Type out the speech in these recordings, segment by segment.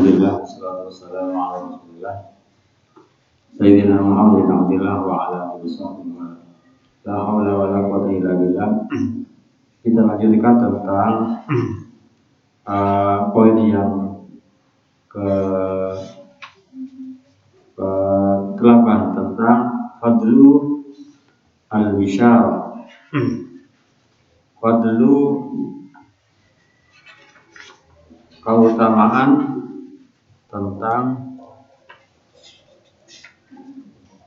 Alhamdulillah, wassalatu wassalamu ala Rasulillah Sayyidina Muhammad bin Abdillah wa ala alihi wasallam. La haula wa la quwwata illa billah. Kita lanjutkan tentang poin yang ke-8 tentang fadlu al-bisyarah. Fadlu keutamaan tentang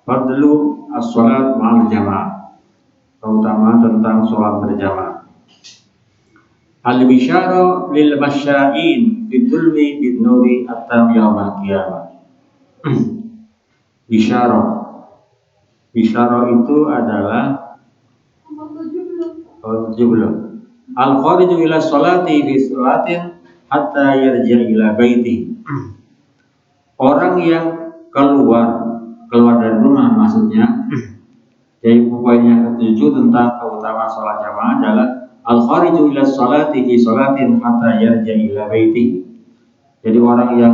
fadlu as-salat ma'al jamaah, keutamaan tentang sholat berjamaah. Al-bisyara lil masya'in bidulmi bidnuri atam yaumal qiyamah. Bisyara itu adalah al-khariju ila sholati bi sholatin hatta yarji'a ila baiti. Orang yang keluar dari rumah, maksudnya. Jadi poin yang ke-7 tentang keutamaan sholat jamaah adalah al-khariju ila sholati fi sholatin hatta yarji'a ila baiti. Jadi orang yang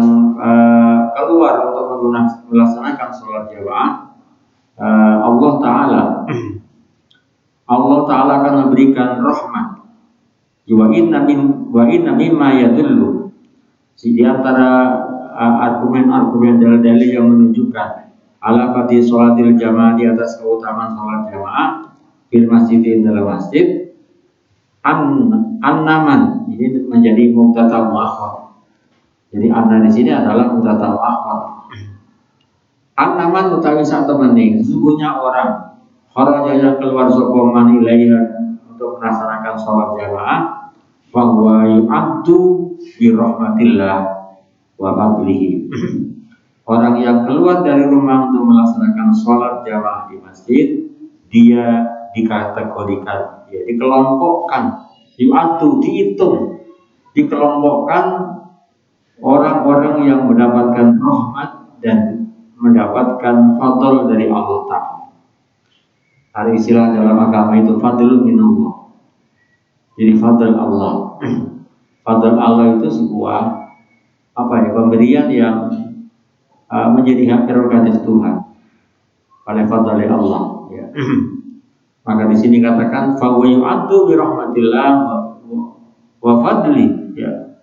keluar untuk melaksanakan sholat jamaah, Allah Ta'ala akan memberikan rahmat. Wa inna mimma yadullu, di antara argumen-argumen dalil yang menunjukkan ala fadhi sholatil jamaah, di atas keutamaan sholat jamaah fil masjidin, dalam masjid. An-naman ini menjadi mubtada muakhar. Jadi anna di sini adalah mubtada muakhar. An-naman utawi sak temene, sesungguhnya orang kharaja yang keluar sapa man ilaiha untuk melaksanakan sholat jamaah, wa huwa yu'addu bi rahmatillah wa fadlihi. Orang yang keluar dari rumah untuk melaksanakan sholat jamaah di masjid, dia dikategorikan, ya, dikelompokkan, yu'addu, dihitung, dikelompokkan orang-orang yang mendapatkan rahmat dan mendapatkan fadl dari Allah Ta'ala. Ada istilah dalam agama itu fadlun minallah. Jadi fadl Allah. Fadl Allah itu sebuah pemberian yang menjadi hak prerogatif Tuhan oleh fadl Allah, ya. Maka di sini katakan fa wa yu'addu bi rahmatillah wa fadli, ya.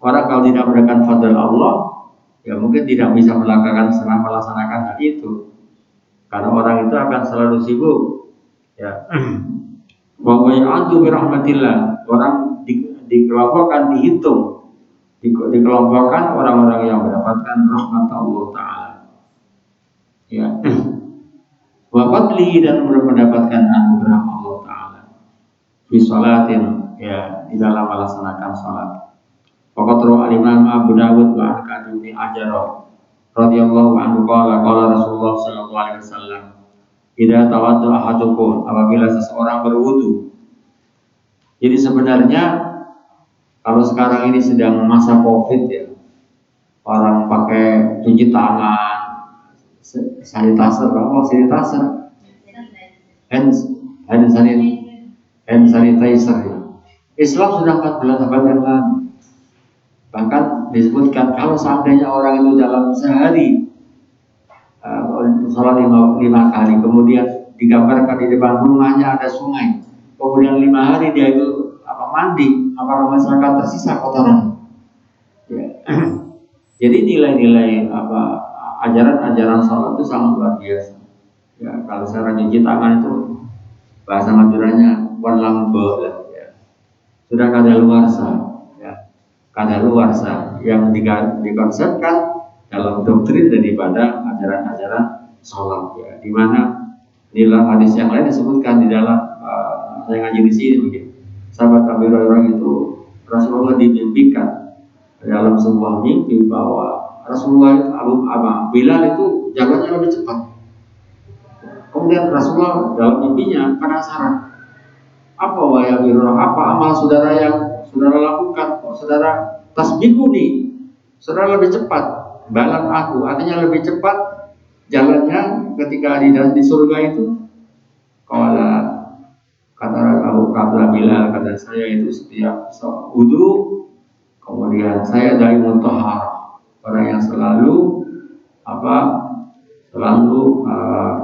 Orang kalau tidak mendapatkan fadl Allah, ya mungkin tidak bisa melaksanakan hal itu, karena orang itu akan selalu sibuk, ya. Wa yu'addu bi rahmatillah, orang dikelompokkan, dihitung, dikelompokkan orang-orang yang mendapatkan rahmat Allah Ta'ala, ya. Wa fadli, dan mendapatkan anugerah Allah Ta'ala fi sholatin, ya, di dalam melaksanakan sholat. Faqatru al-imam Abu Dawud wa an-Ka'b bin Ajar radhiyallahu anhu qala Rasulullah sallallahu alaihi wasallam, idza tawadda ahadukum, apabila seseorang berwudu. Jadi sebenarnya kalau sekarang ini sedang masa Covid, ya, orang pakai cuci tangan, sanitizer, hand sanitizer, ya. Islam sudah 14 abad yang lalu. Bahkan disebutkan kalau seandainya orang itu dalam sehari sholat 5 kali, kemudian digambarkan di depan rumahnya ada sungai, kemudian 5 hari dia itu mandi, apakah masyarakat tersisa kotoran, ya. Jadi nilai-nilai ajaran-ajaran sholat itu sangat luar biasa, ya. Kalau cara cuci tangan itu bahasa Maduranya warlambe, ya. Sudah kadaluarsa, ya. Kadaluarsa yang dikonsepkan dalam doktrin daripada ajaran-ajaran sholat, ya. Di mana nilai hadis yang lain disebutkan di dalam saya ngaji di sini mungkin. Sahabat Abu Hurairah itu Rasulullah dimimpikan dalam sebuah mimpi bahwa Rasulullah itu Bilal itu jalannya lebih cepat. Kemudian Rasulullah dalam mimpinya penasaran, apa wahai Abu Hurairah, apa amal saudara yang saudara lakukan, saudara tasbihu nih, saudara lebih cepat balan aku, artinya lebih cepat jalannya ketika di surga itu. Kalau kata Abu Bilal, kata saya itu setiap wudu, kemudian saya dari mutahharah, orang yang selalu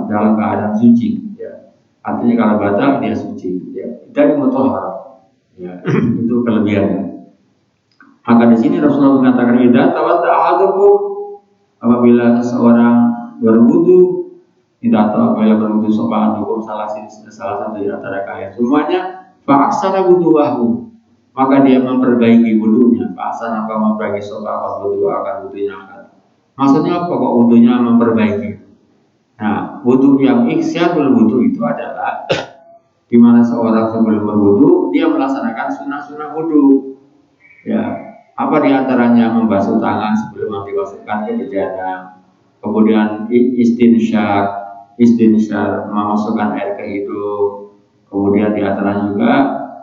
dalam keadaan suci, ya. Artinya kalau batal dia suci, ya. Dari mutahhar, ya. Itu kelebihannya. Maka di sini Rasulullah mengatakan idza tawadda ahadukum, apabila seseorang berwudu, tidak tahu apabila berwudu ahadukum salah satu di antara kalian semuanya, fa aksara wudu'ahu, maka dia memperbaiki wudunya. Fa'asana apa memperbaiki wudu akan wudunya akan. Maksudnya apa kok wudunya memperbaiki? Nah, wudu yang ikhtiarul wudu itu adalah di mana seorang sebelum berwudu dia melaksanakan sunnah-sunnah wudu. Ya, apa diantaranya membasuh tangan sebelum dimasukkan ke bejana, kemudian istinsyar memasukkan air ke hidung, kemudian diantaranya juga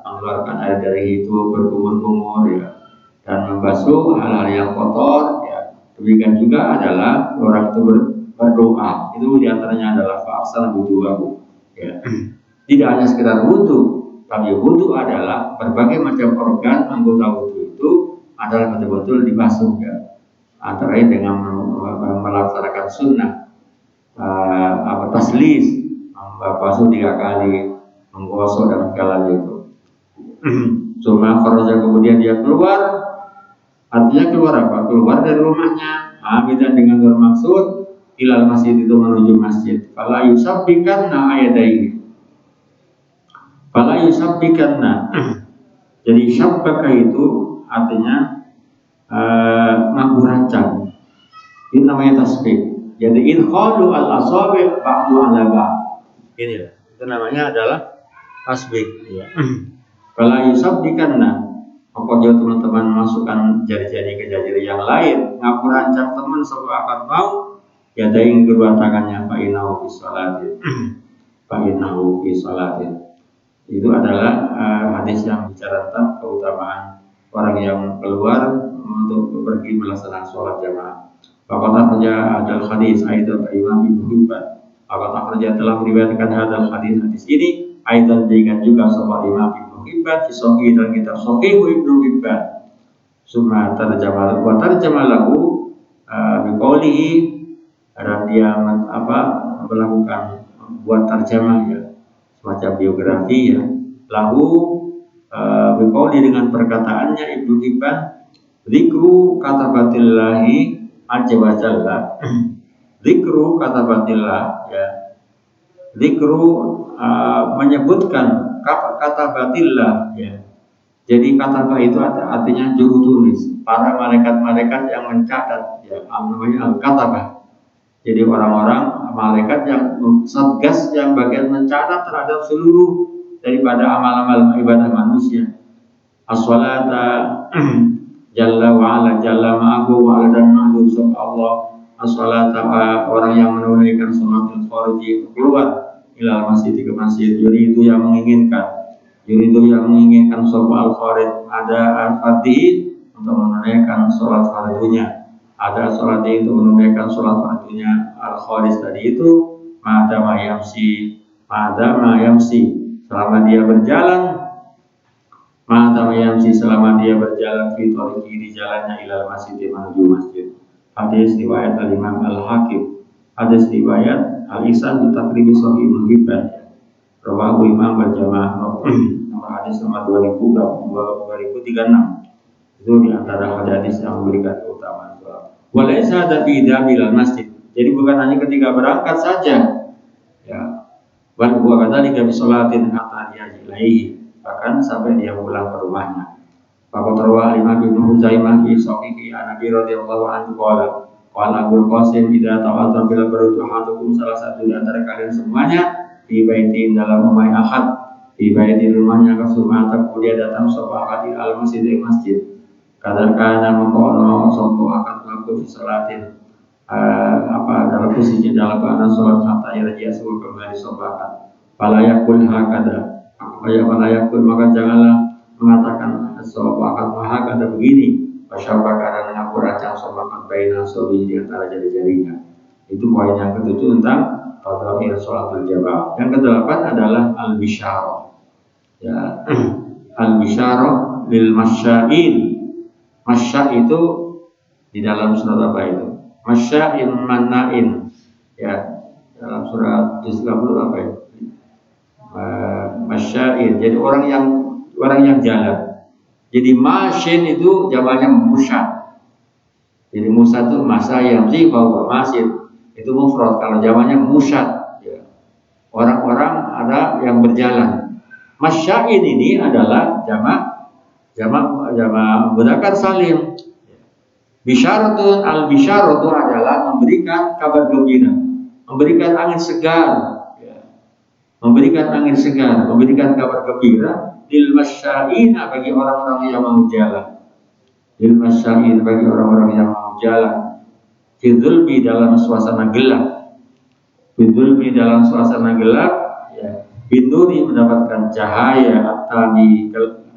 mengeluarkan air dari hidung berkumur-kumur, ya, dan membasuh hal-hal yang kotor, ya. Demikian juga adalah orang itu berdoa, itu diantaranya adalah fa'asal wudu'ahu, ya. Tidak hanya sekedar wudu, tapi wudu adalah berbagai macam organ anggota wudu itu adalah betul-betul dibasuh, ya. Antara lain dengan melaksanakan sunnah, taslis, membasuh 3 kali, menggosok dan segala itu. Cuma kharaja kemudian dia keluar, artinya keluar apa? Keluar dari rumahnya, dan dengan bermaksud ilal masjid itu menuju masjid. Fala yusabbikanna ayadaihi. Fala yusabbikanna. Jadi syabbaka itu artinya ngaburancang. Ini namanya tasbih. Jadi idkhalu al-asabi' ba'du ala ba'd. Ini lah. Itu namanya adalah tasbih, ya. Fala yusabbikanna. Apabila teman-teman masukkan jari-jari ke jari yang lain, ngaburancang teman sebab akan mau, ya daing kedua tangannya fa'inahu fi sholatin. Fa'inahu fi sholatin. Itu adalah hadis yang bicara tentang keutamaan orang yang keluar untuk pergi melaksanakan sholat jamaah. Faqad akhraja hadal hadis aidan Imam Ibnu Hibban. Faqad akhraja telah meriwayatkan hadal hadis ini aidan juga sahabat Imam Ibnu Hibban fi sahih dan kitab Sahih Ibnu Hibban. Summa tarjama wa tarjama lahu biqaulihi, dan dia melakukan buat tarjamah, ya, semacam biografi, ya, lahu biqauli dengan perkataannya Ibnu Hibban, zikru katabatillahi azza wa jalla. Zikru katabatillah, ya. Zikru menyebutkan katabatillah, ya. Jadi katabah itu artinya juru tulis, para malaikat-malaikat yang mencatat, ya, namanya al-katabah. Jadi orang-orang malaikat yang satgas yang bagian mencatat terhadap seluruh daripada amal-amal ibadah manusia. As-salata jalla wa ala, jalla ma'ahu wa ala dan ma'ahu Allah. As-salata, orang yang menunaikan salatul khariji, keluar ilal masjid, ke masjid, yuridu yang menginginkan sholat al-kharij, ada al-fatih untuk menunaikan sholat fardunya, ada sholat itu menunaikan sholat fardunya al-kharij tadi itu, madama yamsi, selama dia berjalan, selama dia berjalan fi tariqi di jalannya ilal masjid, menuju masjid. Hadis riwayat al-Imam Al-Hakim, hadis riwayat Al-Ihsan bi taqribi Sahih Ibnu Hibban. Rawahu Imam berjamaah, nomor hadis nomor 2036. Itu di antara hadis yang memberikan keutamaan sholat. Walaysa hadza fi idhabil masjid. Jadi bukan hanya ketika berangkat saja, ya. Bal huwa kadzalika bi sholatin hatta yajilaihi, bahkan sampai dia pulang ke rumahnya. Faqad rawa Imam Ibnu Huzaimah fi Shahihi an Abi radhiyallahu anhu qala Abul Qasim idza tawadda bila berdu'atukum, salah satu di antara kalian semuanya di baitin dalam rumah ahad, di baitin rumahnya kasumata, kemudian datang sapa akad al-masjid masjid. Katakan maqala sapa akad laku fi salatin, dalam posisi dalam keadaan sholat hatta yarji'a subuh, kembali sapa akad. Fala yakul hakada, maka janganlah mengatakan sapa akad begini, masyarakat dan mengapurakan sapa baina sobi di antara jari-jarinya. Itu poin yang ketujuh tentang fadhilul sholatul jamaah. Yang kedelapan adalah al-bisyarah, ya. Al-bisyarah lil masya'in. Masya' itu di dalam surat apa itu? Masya'in manna'in. Ya, dalam surat 30 apa itu? Masya'in. Jadi orang yang jalan. Jadi masyin itu jamaknya musya. Jadi musa itu masa yang bahwa masyin itu mufrad. Kalau jamaknya musyad. Ya. Orang-orang ada yang berjalan. Masya'in ini adalah jamak mudzakkar salim. Bisyaratun al-bisyaratu adalah memberikan kabar gembira, memberikan angin segar, ya. Memberikan angin segar, memberikan kabar gembira lil masya'ina bagi orang-orang yang mau jalan. Lil masya'in bagi orang-orang yang mau jalan. Fidzulmi dalam suasana gelap. Fidzulmi dalam suasana gelap, ya. Binuri mendapatkan cahaya atani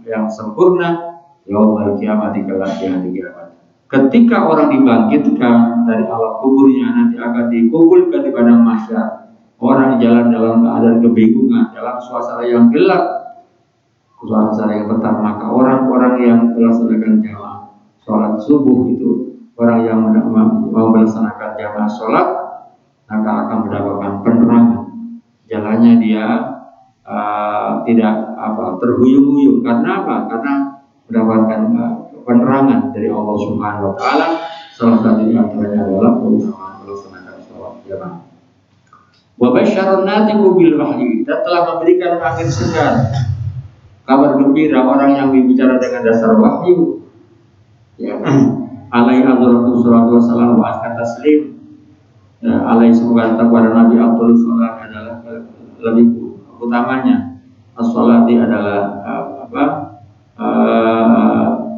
yang sempurna yaumul kiamat di kelak di hari kiamat. Ketika orang dibangkitkan dari alam kuburnya, nanti akan dikumpulkan di padang mahsyar. Orang jalan dalam keadaan kebingungan, dalam suasana yang gelap, suasana yang petang. Maka orang-orang yang melaksanakan jamaah sholat subuh itu, orang yang mau melaksanakan jamaah sholat, maka akan mendapatkan penerangan. Jalannya dia tidak terhuyung-huyung. Karena apa? Karena mendapatkan penerangan dari Allah Subhanahu wa taala. Salah satu di antaranya adalah keutamaan melaksanakan sholat jamaah. Wa basyarun natiqu bil wahyi, dan telah memberikan angin segar, kabar gembira orang yang berbicara dengan dasar wahyu. Ya. Alaihi salatu wassalam wa askan taslim. Alaihi semoga kepada Nabi Abdul Salam adalah lebih utamanya. As-salati adalah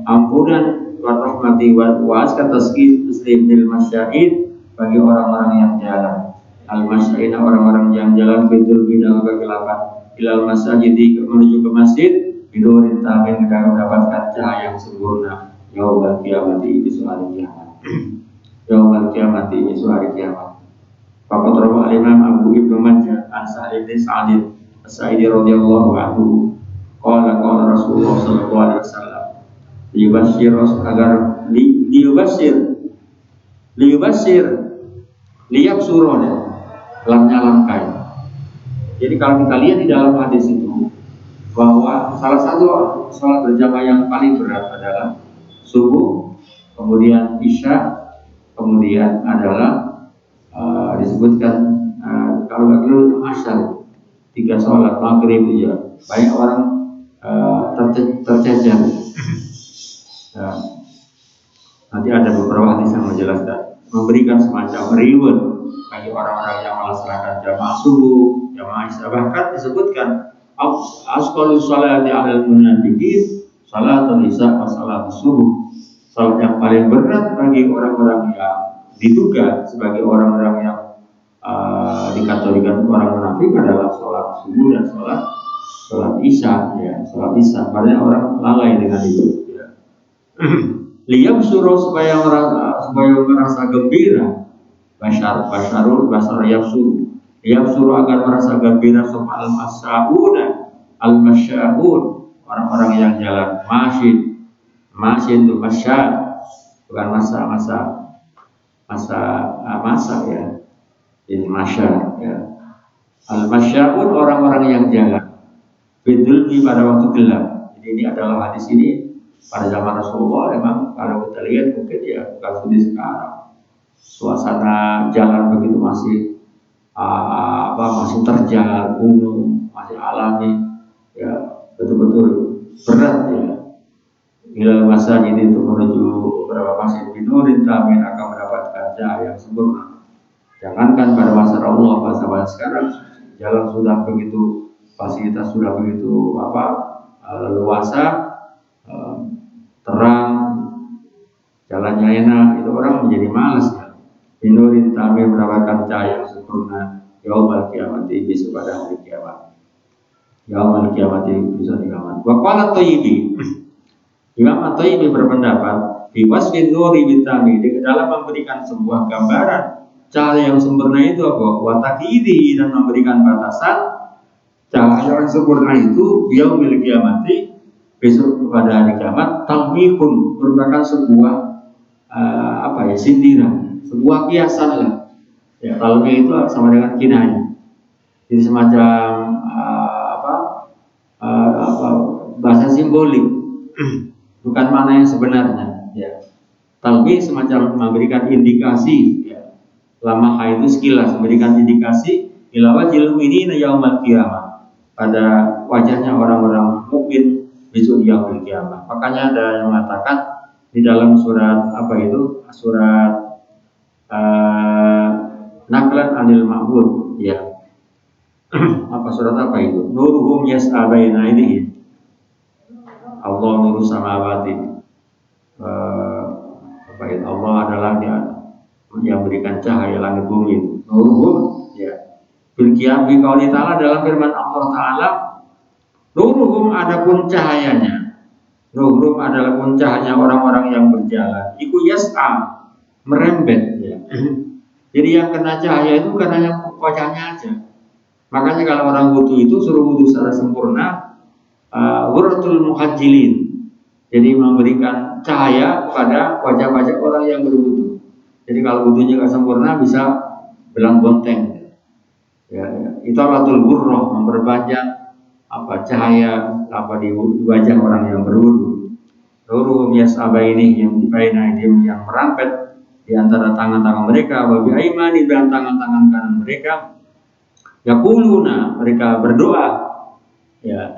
ampunan warahmati wa tasqi muslim bil masyahid bagi orang-orang yang jalan. Al-masyahid orang-orang yang jalan fitul dalam kegelapan ilal masjid menuju ke masjid bidurin tamin akan mendapatkan cahaya yang sempurna yaumul kiamat di hari kiamat. Yaumul kiamat di hari kiamat. Faqad rawa al-Imam Abu Ibnu Majah an Sa'id bin Sa'id As-Sa'idi radhiyallahu anhu qala Rasulullah sallallahu alaihi wasallam liyab surah lamnya lamkai. Jadi kalau kita lihat di dalam hadis itu bahwa salah satu sholat berjamaah yang paling berat adalah subuh, kemudian isya, kemudian adalah disebutkan kalau nggak dulu asar, 3 sholat maghrib ya. Banyak orang tercecer. Nanti ada beberapa hadis yang menjelaskan, memberikan semacam reward bagi orang-orang yang melaksanakan jamaah subuh, jamaah isya. Bahkan disebutkan asqalus sholati 'alal munafiqin salatul isya wa salatus subuh. Salat yang paling berat bagi orang-orang yang diduga sebagai orang-orang yang dikategorikan orang munafik adalah sholat subuh dan sholat isya, ya, sholat isya. Banyak orang lalai dengan itu. Ya. Liyam suruh supaya merasa gembira. Basar yafsuru agar merasa gembira sama al-masyahun orang-orang yang jalan masyin itu masyad, bukan masa ya. Ini masyar ya. Al-masya'un orang-orang yang jalan bidulmi pada waktu gelap. Jadi ini adalah hadis ini pada zaman Rasulullah. Memang kalau kita lihat mungkin ya bukan seperti sekarang. Suasana jalan begitu masih masih terjal, gunung, masih alami ya, betul-betul berat ya. Bila masa ini untuk menuju beberapa masjid binurin tamin akan mendapatkan cahaya yang sempurna. Jangankan pada masa Allah, masa sekarang jalan sudah begitu, fasilitas sudah begitu luasa, terang, jalannya enak, itu orang menjadi malas ya. Binurin tamin mendapatkan cahaya yang sempurna yaumul kiamat besok pada hari kiamat. Yaumul kiamat besok hari kiamat. Wa qala Thayyibi, Imam At-Thayyibi berpendapat di wasfin nuri bitami, di dalam memberikan sebuah gambaran cahaya yang sempurna itu apa? Watakidi, dan memberikan batasan cahaya yang sempurna itu yaumil kiamati besok pada hari kiamat talmihun, merupakan sebuah sindiran, sebuah kiasan lah. Ya, talmi itu sama dengan kinayah. Jadi semacam bahasa simbolik, bukan mana yang sebenarnya. Ya. Talmi semacam memberikan indikasi. Ya. Lamaha itu sekilas memberikan indikasi ila wajhil mu'minina yaumal qiyamah, pada wajahnya orang-orang mukmin besok di yaumul qiyamah. Makanya ada yang mengatakan di dalam surat surat Naklan Anil Ma'bud, ya. Surat apa itu? Nuruhum yas'a baina aydihim. Allah nuru samawati. Allah adalah yang berikan cahaya langit bumi. Nuruhum, ya. Bil qiyam bi qauli ta'ala, dalam firman Allah Ta'ala, nuruhum adapun cahayanya. Nuruhum adalah pun cahaya orang-orang yang berjalan. Iku yas'a, merembet, ya. Jadi yang kena cahaya itu karena wajahnya aja. Makanya kalau orang wudu itu suruh wudu secara sempurna, wuratul muhajjilin. Jadi memberikan cahaya kepada wajah-wajah orang yang berwudu. Jadi kalau wudunya nggak sempurna bisa belang bonteng. Ya. Itu wuratul wurroh, memperbanyak cahaya di wajah orang yang berwudu. Nuruhum yas'abaini yang dibaina yang merampet di antara tangan-tangan mereka, wa bi aimani, dan tangan-tangan kanan mereka. Yaquluna, mereka berdoa, ya.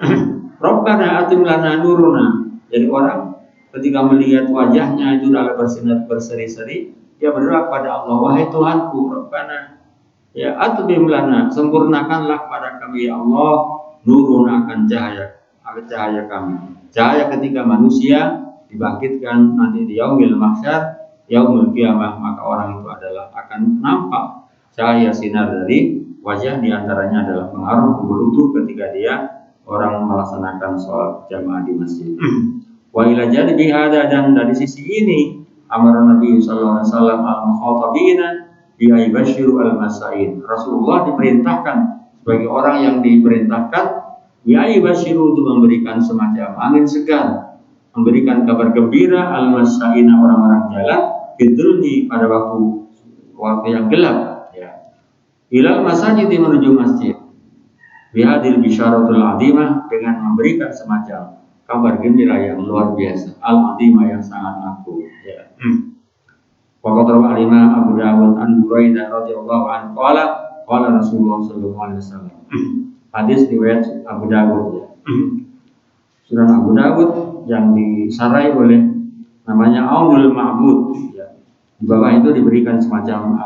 Rabbana atim lana nuruna. Jadi orang ketika melihat wajahnya itu adalah bersinar berseri-seri, dia berdoa kepada Allah, wahai Tuhanku, Rabbana, ya atim lana, sempurnakanlah pada kami ya Allah, nuruna, akan cahaya kami. Cahaya ketika manusia dibangkitkan nanti di yaumil mahsyar, yaumul qiyamah, maka orang itu akan nampak cahaya sinar dari wajah, diantaranya adalah pengaruh kubur ketika dia orang melaksanakan sholat jamaah di masjid. Wa ila janibi hada, dan dari sisi ini amar Nabi sallallahu alaihi wasallam al-mukhatabina bi aybashiru al-masain. Rasulullah diperintahkan sebagai orang yang diperintahkan bi aybashiru, untuk memberikan semacam angin segar, memberikan kabar gembira al-masaina, orang-orang jalan bidulmi, pada waktu yang gelap, ya. Ilal masajid, menuju masjid. Bihadil bisyaratul azimah, dengan memberikan semacam kabar gembira yang luar biasa, al-azimah, yang sangat agung, ya. Waqad rawa al-Imam Abu Dawud an Buraidah radhiyallahu anhu qala Rasulullah sallallahu alaihi wasallam. Hadis riwayat Abu Dawud, ya. Sunan Abu Dawud yang disarai oleh namanya Aunul Ma'bud, ya. Di bawah itu diberikan semacam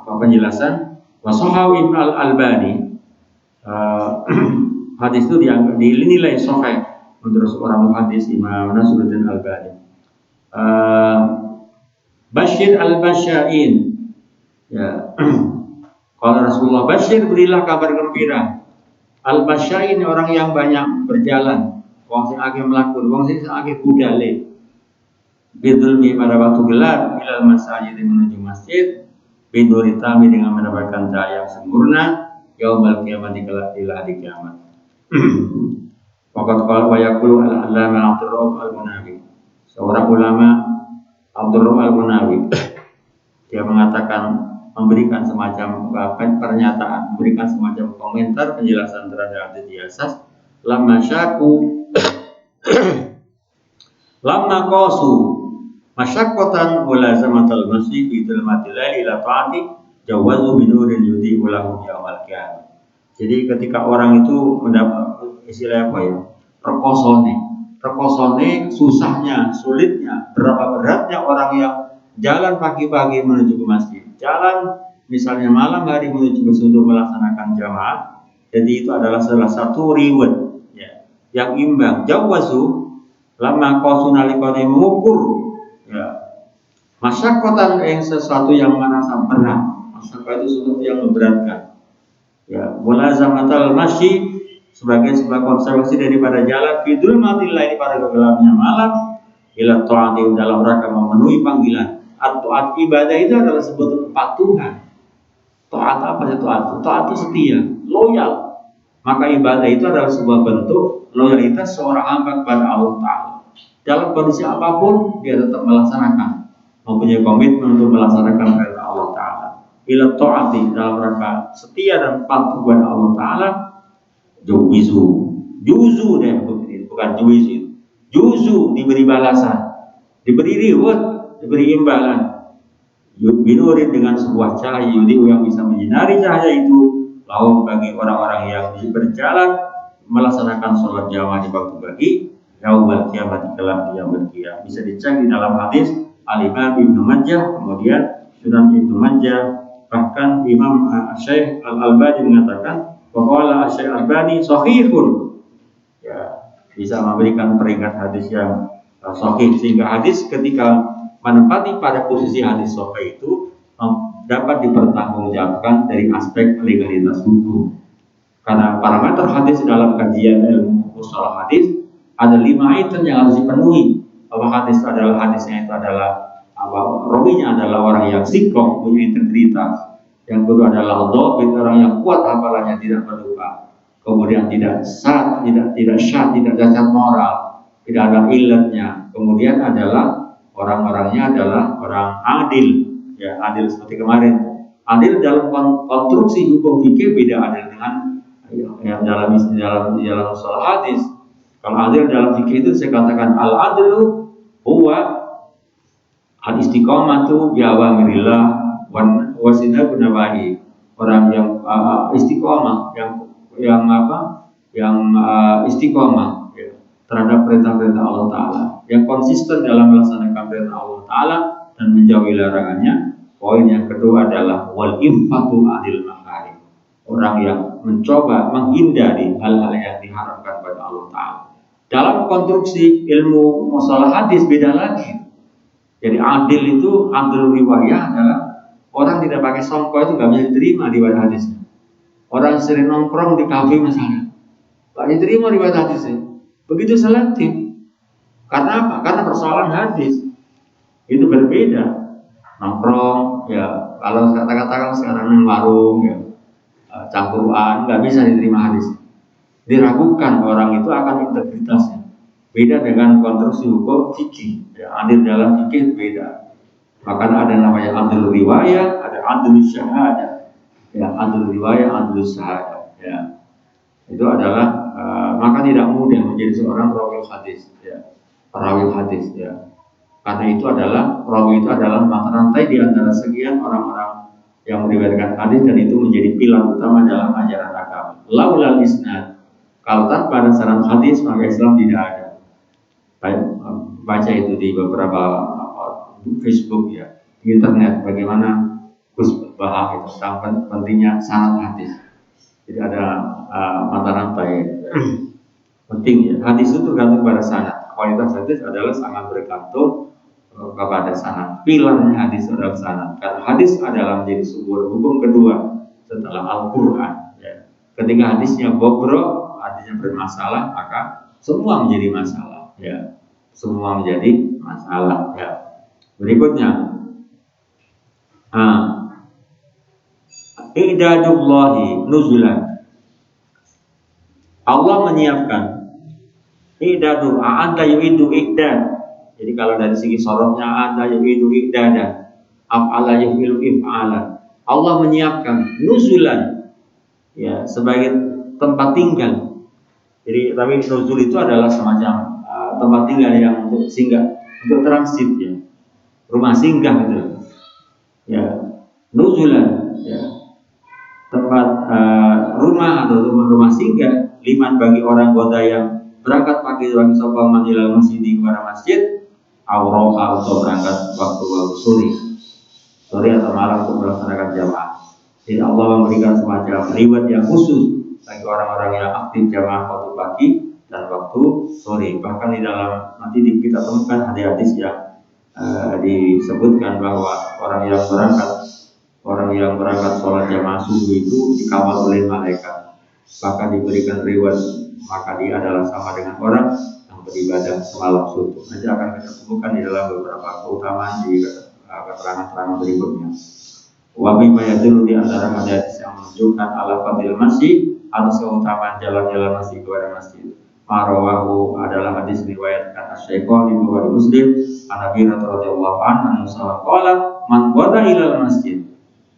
penjelasan. Wasohaw Ibn al-Albani, hadis itu dinilai sahih menurut seorang muhaddis Imam Nasruddin Albani. Bashir al-Basyain, ya. Kalau Rasulullah, Bashir, berilah kabar gembira, al-Basyain, orang yang banyak berjalan, wong sing akeh mlaku, wong sing akeh budale, bidulmi, pada waktu gelap, ilal masajid, menuju masjid, biduritami, dengan mendapatkan cahaya yang sempurna, yaumal qiyamah, di hari kiamat. Waqad qala wa yaqulu al-allama Abdurrahman al-Munawi, seorang ulama Abdurrahman al-Munawi, dia mengatakan, memberikan semacam pernyataan, memberikan semacam komentar penjelasan terhadap hadis di atas, lamma syaku lamma qasu masyaqqatan mulazamatal masjid fi dhulmatil laili ila ta'ati jawazu binurin yudhi'u lahum yaumal qiyamah. Jadi ketika orang itu mendapat istilah terkosone, susahnya, sulitnya, berapa beratnya orang yang jalan pagi-pagi menuju ke masjid, jalan misalnya malam hari menuju masjid untuk melaksanakan jamaah. Jadi itu adalah salah satu reward, ya, yang imbang. Jawazu lama qasu nalikane mengukur, ya, masyaqqatan, yang sesuatu yang merasa berat. Masyaqqa itu sesuatu yang memberatkan, ya. Mulazamatal masyi, sebagai sebuah konsekuensi daripada jalan bidul matilah, pada kegelapnya malam, ila ta'ati, dalam rangka memenuhi panggilan. At-ta'at, ibadah itu adalah sebuah kepatuhan. Ta'at apa sih ta'at? Ta'at itu setia, loyal. Maka ibadah itu adalah sebuah bentuk loyalitas seorang hamba kepada Allah Ta'ala. Dalam kondisi apapun dia tetap melaksanakan. mempunyai komitmen untuk melaksanakan perintah Allah Ta'ala. Ila ta'ati, dalam rangka setia dan patuh kepada Allah Ta'ala. Juzu deh, bukan juizu. Juzu diberi balasan, diberi reward, diberi imbalan. Binurin dengan sebuah cahaya yang bisa menyinari cahaya itu laum bagi orang-orang yang berjalan melaksanakan sholat jamaah di waktu pagi yaumul kiamat kelak yaumul qiyamah. Bisa dicek di dalam hadis Al-Imam Ibnu Majah, kemudian Sunan Ibnu Majah, bahkan Imam Syekh Al-Albani mengatakan bahwa Syekh Al-Albani sahihun, ya, bisa memberikan peringkat hadis yang sahih, sehingga hadis ketika menempati pada posisi hadis sahih itu dapat dipertanggungjawabkan dari aspek legalitas hukum. Karena parameter hadis dalam kajian ilmu mustalah hadis ada 5 item yang harus dipenuhi. Bahwa hadis adalah hadisnya itu adalah rawinya adalah orang yang sikoh, punya integritas. Yang kedua adalah dhabit, orang yang kuat hafalannya, tidak berlupa. Kemudian tidak syad, tidak cacat moral, tidak ada ilatnya. Kemudian adalah orang-orangnya adalah orang adil, ya, adil seperti kemarin. Adil dalam konstruksi hukum fikih beda adil dengan yang dalam soal hadis. Kalau adil dalam fikih itu saya katakan al-adlu huwa al-istiqamatu bi awamirillah wa wasinabu nawahi. Orang yang istiqamah, yang istiqamah, ya, terhadap perintah-perintah Allah Ta'ala, yang konsisten dalam melaksanakan perintah Allah Ta'ala dan menjauhi larangannya. Poin yang kedua adalah wal infatu adil makari, orang yang mencoba menghindari hal-hal yang diharamkan pada Allah Ta'ala. Dalam konstruksi ilmu masalah hadis beda lagi. Jadi adil itu, adil riwayah adalah orang tidak pakai songkok itu nggak bisa diterima riwayat hadisnya. Orang sering nongkrong di kafe misalnya, nggak diterima riwayat hadisnya. Begitu selektif. Karena apa? Karena persoalan hadis itu berbeda. Nongkrong, ya, kalau kata-kata sekarang yang warung, ya, campuran, nggak bisa diterima hadis. Diragukan orang itu akan integritasnya. Beda dengan konstruksi hukum fikih. Ya, adil dalam fikih beda. Maka ada namanya adil riwayah, ada adil syahadah. Ya, adil riwayah, adil syahadah. Ya, itu adalah maka tidak mudah menjadi seorang rawi hadis. Ya, rawi hadis. Ya, karena itu adalah rawi itu adalah mata rantai di antara sekian orang-orang yang meriwayatkan hadis, dan itu menjadi pilar utama dalam ajaran agama. Laulal isnad, kalau tanpa ada sanad hadis maka Islam tidak ada. Baca itu di beberapa Facebook, ya, di internet, bagaimana Gus bahas itu tentang pentingnya sanad hadis. Jadi ada mata rantai penting, ya. Hadis itu tergantung pada sanad. Kualitas hadis adalah sangat bergantung kepada sanad. Pilarnya hadis adalah sanad. Karena hadis adalah menjadi sumber hukum kedua setelah Al-Quran. Ya. Ketika hadisnya bobrok, hadisnya bermasalah, maka semua menjadi masalah. Ya. Semua menjadi masalah. Ya. Berikutnya, i'dadullahi nuzulan. Allah menyiapkan i'dadu, a'adda yu'idu i'dad. Jadi kalau dari segi sorofnya a'adda yu'idu i'dada, af'ala yu'ilu if'ala. Allah menyiapkan nuzulan, ya, sebagai tempat tinggal. Jadi tapi nuzul itu adalah semacam tempat tinggal yang untuk singgah, untuk transit, ya. Rumah singgah gitu. Ya, nuzulan, ya. Tempat rumah atau rumah singgah liman bagi orang kota yang berangkat pagi bagi sapa manilal masjid kepada masjid, auroha atau berangkat waktu sore atau malam untuk melaksanakan jamaah. Jadi Allah memberikan semacam reward yang khusus bagi orang-orang yang aktif jamaah waktu pagi dan waktu sore. Bahkan di dalam nanti kita temukan hadis yang disebutkan bahwa orang yang berangkat sholat jamaah subuh itu dikawal oleh malaikat, bahkan diberikan reward, maka dia adalah sama dengan orang yang beribadah semalam suntuk. Nanti akan kita temukan di dalam beberapa keutamaan di keterangan-keterangan berikutnya. Wabi mayadul di antara hadis yang menunjukkan ala fadil masjid, atas keutamaan jalan-jalan masjid kepada masjid. Marwahu adalah hadis riwayat Asy-Syaikhan Bukhari Muslim. An-Nabi radhiyallahu anhu qala man qada ilal masjid.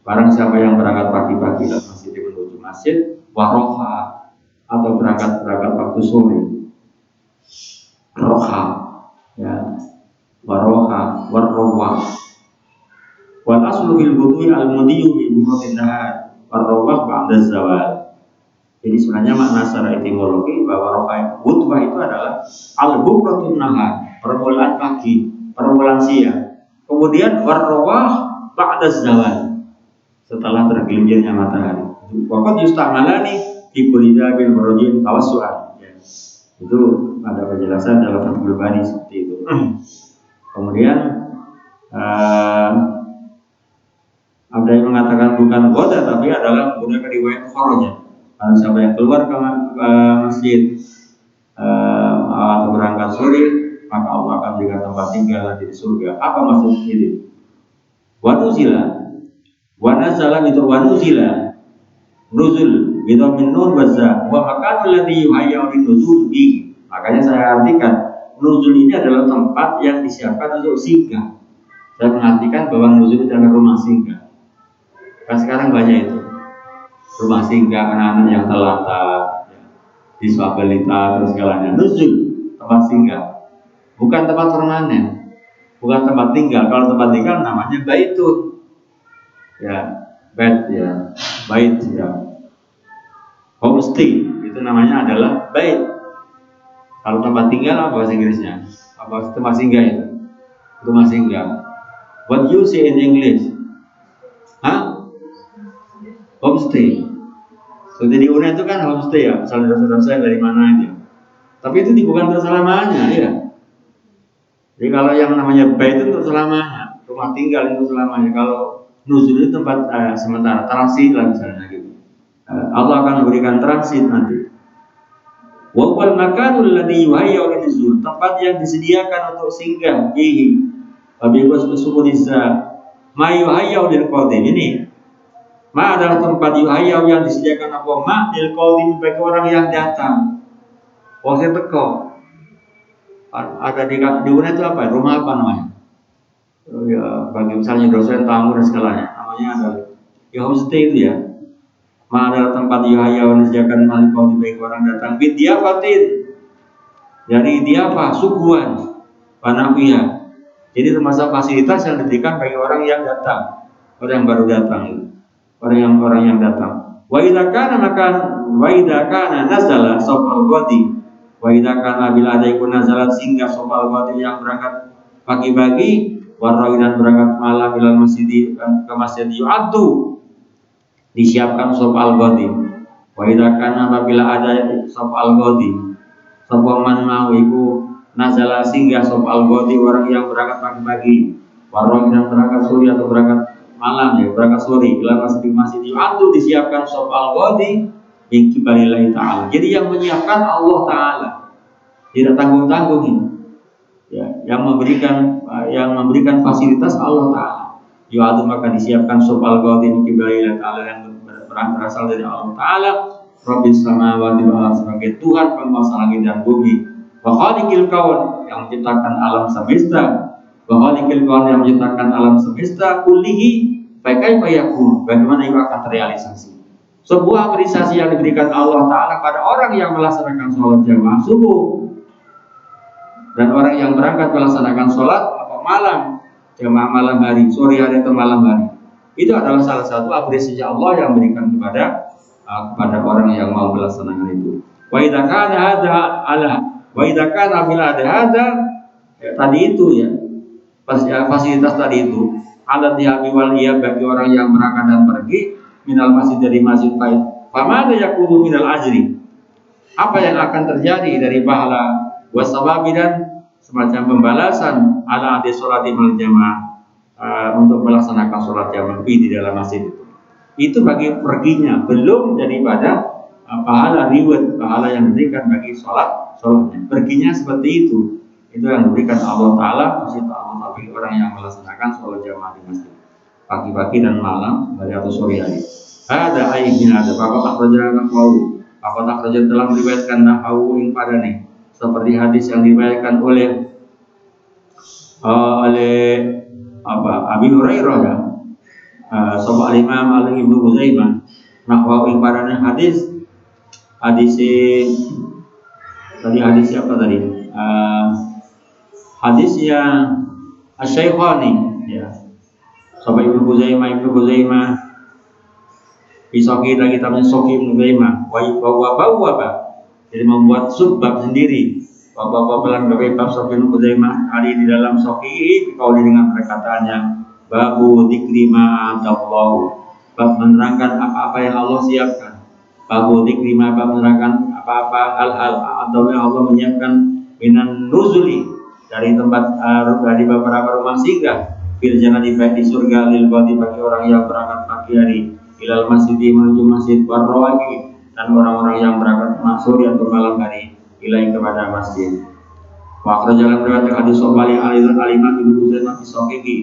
Barang siapa yang berangkat pagi-pagi ke masjid menuju masjid, waroha atau berangkat waktu sore. Roha, ya, waroha, warrowa. Wal aslu fil wudu'i al-mudiyu bi buhatin nahar, warrowa ba'da zawal. Jadi sebenarnya makna secara etimologi bahwa roha wudhu itu adalah al-bukratun nahar, permulaan pagi, permulaan siang. Kemudian warrowa ba'da zawal, setelah tergelincirnya matahari. Waqad yustamalani fi burida bil burujin tawassu'an. Ya. Itu ada penjelasan dalam Fathul Bari seperti itu. Kemudian ada yang mengatakan bukan qada tapi adalah menggunakan riwayat kharaja. Karena siapa yang keluar ke masjid atau berangkat sore, maka Allah akan berikan tempat tinggal di surga. Apa maksud ini? Wanuzila wanazala itu wanuzila nuzul gitu min nun waza wa makanul ladzi yuhayyu nuzul bi. Makanya saya artikan nuzul ini adalah tempat yang disiapkan untuk singgah. Saya mengartikan bahwa nuzul itu adalah rumah singgah. Kan sekarang banyak itu rumah singgah anak-anak yang telantar, disabilitas dan segalanya. Nuzul tempat singgah, bukan tempat permanen, bukan tempat tinggal. Kalau tempat tinggal namanya baitun. Ya, bait ya, bait ya. Homestay itu namanya adalah bait. Kalau tempat tinggal apa bahasa Inggrisnya? Apa tempat singgah itu? Rumah singgah. What you say in English? Hah? Homestay. So di UNED itu kan homestay ya. Misalnya saudara saya dari mana aja. Tapi itu bukan untuk selamanya ya. Jadi kalau yang namanya bait itu untuk selamanya, rumah tinggal itu selamanya. Kalau nuzul itu tempat sementara, transit lah misalnya gitu. Allah akan memberikan transit nanti. Wa wal makanul ladzi yuhayyu lin-nuzul, tempat yang disediakan untuk singgah fihi. Abi wasbusubuniza ma yuhayyu lil-qadim. Ini ma adalah tempat yuhayyu yang disediakan apa? Ma lil-qadim bagi orang yang datang. Wong sing teko. Ada di UNED itu apa? Rumah apa namanya? Ya, bagi misalnya dosen, tamu dan segalanya, namanya ada ya homestay itu ya. Ma adalah tempat yuhayyu yang disediakan al-qadim bagi orang datang. Bidiafatin. Dari diafa, suguhan, panawiya. Jadi termasuk fasilitas yang diberikan bagi orang yang datang, orang yang baru datang, orang yang datang. Wa idza kana nazala safal ghadi. Wa idza kana bila ada ikun nazalat singgah safal ghadi yang berangkat pagi-pagi, warawinan berangkat malam ilal masjid ke masjid yu'addu, disiapkan safal ghadi. Wa idza kana apabila ada safal ghadi, sapa man mau iku nazala singgah safal ghadi orang yang berangkat pagi-pagi, warawinan berangkat sore atau berangkat malam ya, berangkat sore ila masjid yu'addu, disiapkan safal ghadi min qibalillahi ta'ala. Jadi yang menyiapkan Allah Ta'ala, tidak tanggung-tanggung ini ya, yang memberikan fasilitas Allah Ta'ala. Yu'addu maka disiapkan safal ghadi min qibalillahi ta'ala, yang berasal dari Allah Ta'ala. Rabbis samawati wal ardi, sebagai Tuhan penguasa langit dan bumi. Wa khaliqil kaun, yang menciptakan alam semesta. Wa khaliqil kaun, yang menciptakan alam semesta kullihi, kaifa yakun, bagaimana itu akan terrealisasi. Sebuah apresiasi yang diberikan Allah Ta'ala pada orang yang melaksanakan sholat jamaah subuh dan orang yang berangkat melaksanakan sholat malam, jamaah malam hari, sore hari atau malam hari. Itu adalah salah satu apresiasi Allah yang berikan kepada orang yang mau melaksanakan itu. Wa idza kana hadza ala wa idza kana bila ada hadza, tadi itu ya, fasilitas tadi itu alat dihabi wal iya bagi orang yang berangkat dan pergi minal masjid, dari masjid bait. Fama ada yakunu minal ajri, apa yang akan terjadi dari pahala wasawabi dan semacam pembalasan ala adi sholati mal jamaah, untuk melaksanakan sholat jamaah di dalam masjid itu bagi perginya, belum daripada pahala reward, pahala yang diberikan bagi sholatnya. Perginya seperti itu yang diberikan Allah Ta'ala bagi orang yang melaksanakan sholat jamaah di masjid pagi-pagi dan malam, hari atau sore hari. Ada ayatnya, ada bapak akhrajahu Apakah kerja telah meriwayatkan nahawu ing padane seperti hadis yang diriwayatkan oleh Abi Hurairah ya. Sobat Imam Al Ibnu Huzaimah nahawu ing padane hadis hadis apa tadi? Hadis yang Asy-Syaikhani ya. Sobat Ibnu Huzaimah Bisoki lagi kitabnya Soki Ibnu Huzaimah wa jadi membuat subbab sendiri wa pelan bab Soki Ibnu Huzaimah hari di dalam Soki dikauli dengan perkataannya babu dzikri ma ataqallahu bab menerangkan apa-apa yang Allah siapkan babu dzikri ma bab menerangkan apa-apa hal-hal atau yang Allah menyiapkan minan nuzuli dari tempat dari beberapa rumah singgah fil jannati di surga lil bagi orang yang berangkat pagi hari ilal masjid menuju masjid warrawaki dan orang-orang yang berangkat sore atau malam hari ilai kepada masjid. Wa akhrajalan riwayat hadis Sobali Al-Imam Ibnu Huzaimah fi Sahihi.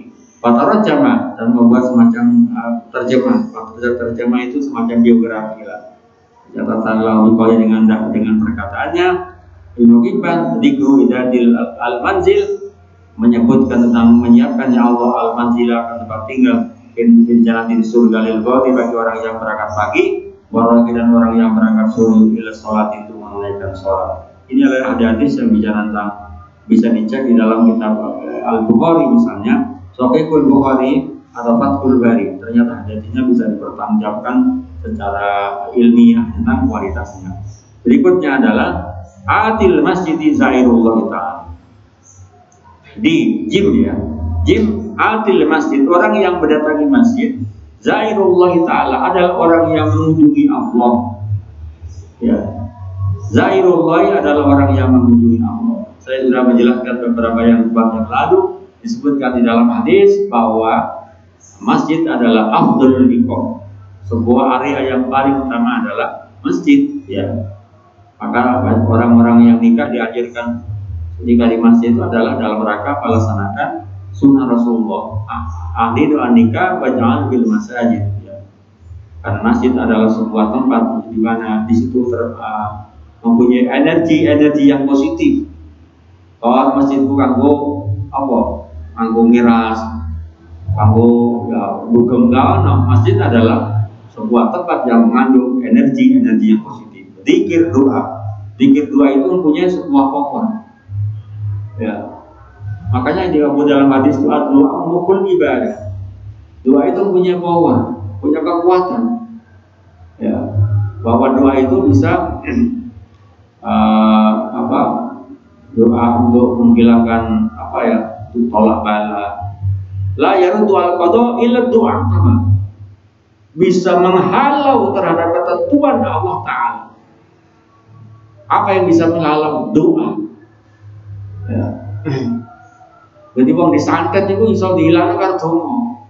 Fatarjama dan membuat semacam terjemah. Terjemah itu semacam biografi lah. Catatan lalu dengan perkataannya Ibnu Hibban dzikru idadil al-manzil menyebutkan tentang menyiapkannya Allah al-manzil akan tempat tinggal in jalan di surga lil ghadi bagi orang yang berangkat pagi, dan orang yang berangkat sore ila salat itu menunaikan salat. Ini adalah hadis yang bicara tentang bisa dicek di dalam kitab Al-Bukhari misalnya, Sahihul Bukhari atau Fathul Bari. Ternyata hadisnya bisa dipertanggungjawabkan secara ilmiah tentang kualitasnya. Berikutnya adalah atil masjidi zairullah ta'ala. Di jim ya. Jim atil masjid, orang yang mendatangi masjid zairullah ta'ala adalah orang yang mengunjungi Allah ya. Zairullah adalah orang yang mengunjungi Allah. Saya sudah menjelaskan beberapa yang lalu disebutkan di dalam hadis bahwa masjid adalah afdhalul liqa. Sebuah area yang paling utama adalah masjid ya. Maka orang-orang yang nikah diajarkan jika di masjid itu adalah dalam rangka melaksanakan sunnah Rasulullah. Ahli doa nikah waj'al bil masajid ya. Karena masjid adalah sebuah tempat di mana di situ mempunyai energi yang positif. Kalau masjid itu kanggo apa? Kanggo miras, kanggo ya dugem gaono. Masjid adalah sebuah tempat yang mengandung energi yang positif. Zikir doa itu mempunyai sebuah pokok. Ya. Makanya disebut dalam hadis doa mukul ibadah. Doa itu punya power, punya kekuatan. Ya. Bahwa doa itu bisa doa untuk menghilangkan tolak bala. La yaruddu al-qada illa doa. Bisa menghalau terhadap ketentuan Allah Ta'ala. Apa yang bisa menghalau? Doa. Ya. Jadi wong disantet itu bisa dihilangkan karena donga.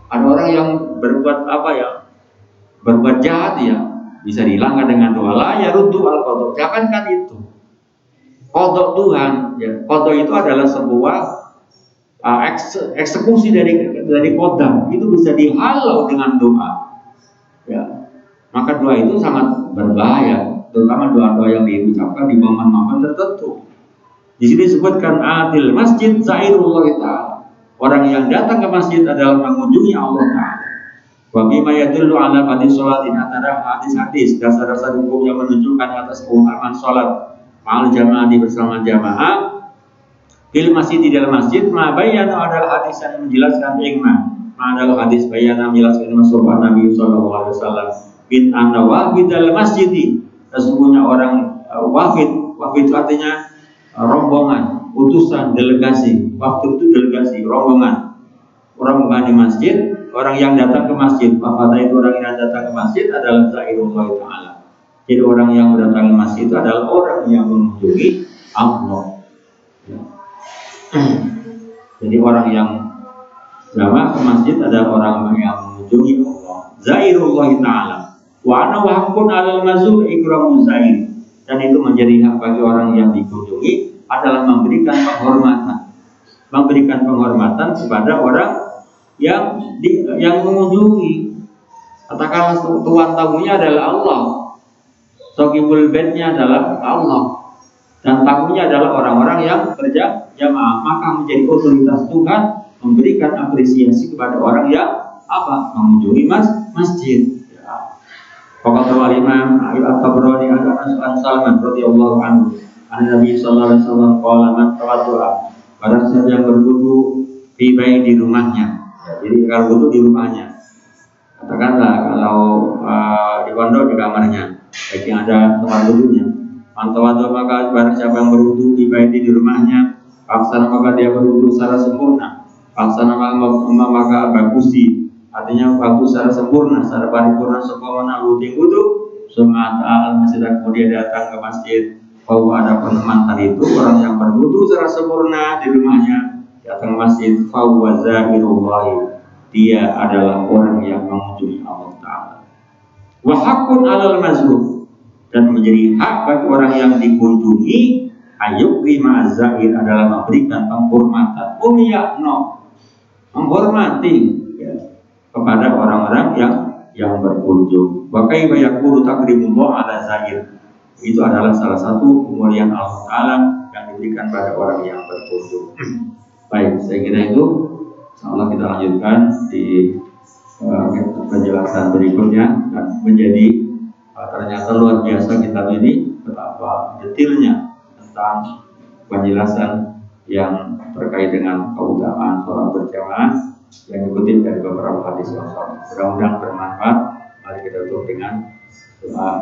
Ada orang yang berbuat berbuat jahat ya, bisa dihilangkan dengan doa. La yaruddu al-qada. Jangankan itu. Qada Tuhan, ya. Qada itu adalah sebuah eksekusi dari qada. Itu bisa dihalau dengan doa. Ya. Maka doa itu sangat berbahaya, terutama doa-doa yang diucapkan di momen-momen tertentu. Di sini disebutkan adil masjid zairullah ta'ala. Orang yang datang ke masjid adalah mengunjungi Allah Ta'ala. Wa bima yadullu ala fadhi sholat, ini antara hadis-hadis dasar-dasar hukum yang menunjukkan atas keutamaan sholat ma'al jamaah bersama jamaah fil masjid, di dalam masjid. Ma bayyana adalah hadis yang menjelaskan adalah hadis bayyana menjelaskan masalah Nabi sallallahu alaihi wasallam bin anna wafid al masjid. Sesungguhnya orang wafid itu artinya rombongan, utusan, delegasi. Waktu itu delegasi, rombongan di masjid. Orang yang datang ke masjid, wafat itu orang yang datang ke masjid adalah zairullah ta'ala. Jadi orang yang mendatangi masjid itu adalah orang yang mengunjungi Allah. Jadi orang yang datang ke masjid adalah orang yang mengunjungi Allah. Zairullah ta'ala. Wa ana wa haqqun 'alal mazur ikramu zair. Dan itu menjadi hak bagi orang yang dikunjungi adalah memberikan penghormatan kepada orang yang mengunjungi. Katakanlah tuan tamunya adalah Allah. Sogibul bednya adalah Allah, dan tamunya adalah orang-orang yang berjamaah. Maka menjadi otoritas Tuhan memberikan apresiasi kepada orang yang apa? Mengunjungi masjid. Ya. Qala al-Imam At-Tabrani an Salman radhiyallahu anhu, Nabi sallallahu alaihi wasallam qala man tawaddu'a, pada saat yang berwudu di rumahnya. Ya, jadi kalau wudu di rumahnya. Katakanlah kalau di pondok di kamarnya, bagi ada tempat wudunya. Mantawadu maka barang siapa yang berwudu di rumahnya, paksana maka dia berwudu secara sempurna. Paksana maka bagusi, artinya bagus secara sempurna, secara paripurna. Sempurna wudu, semata al masjid, kemudian datang ke masjid. Bahwa ada penemantan itu orang yang berwudu secara sempurna di rumahnya datang ke masjid, fawazahirullahi, dia adalah orang yang mengunjungi Allah Ta'ala. Wa haqqun 'alal mazlum, dan menjadi hak bagi orang yang dikunjungi, ayuqi ma'azzair, adalah memberikan penghormatan, menghormati ya, kepada orang-orang yang berkunjung. Wa kaifa yaqulu takrimullah 'ala zair, itu adalah salah satu kemuliaan Allah Ta'ala yang diberikan pada orang yang berkunjung. Baik, saya kira itu. Insyaallah kita lanjutkan di penjelasan berikutnya, dan menjadi ternyata luar biasa kitab ini, betapa detailnya tentang penjelasan yang terkait dengan keutamaan sholat berjamaah yang dikutip dari beberapa hadis Rasul. Mudah-mudahan bermanfaat. Mari kita tutup dengan doa.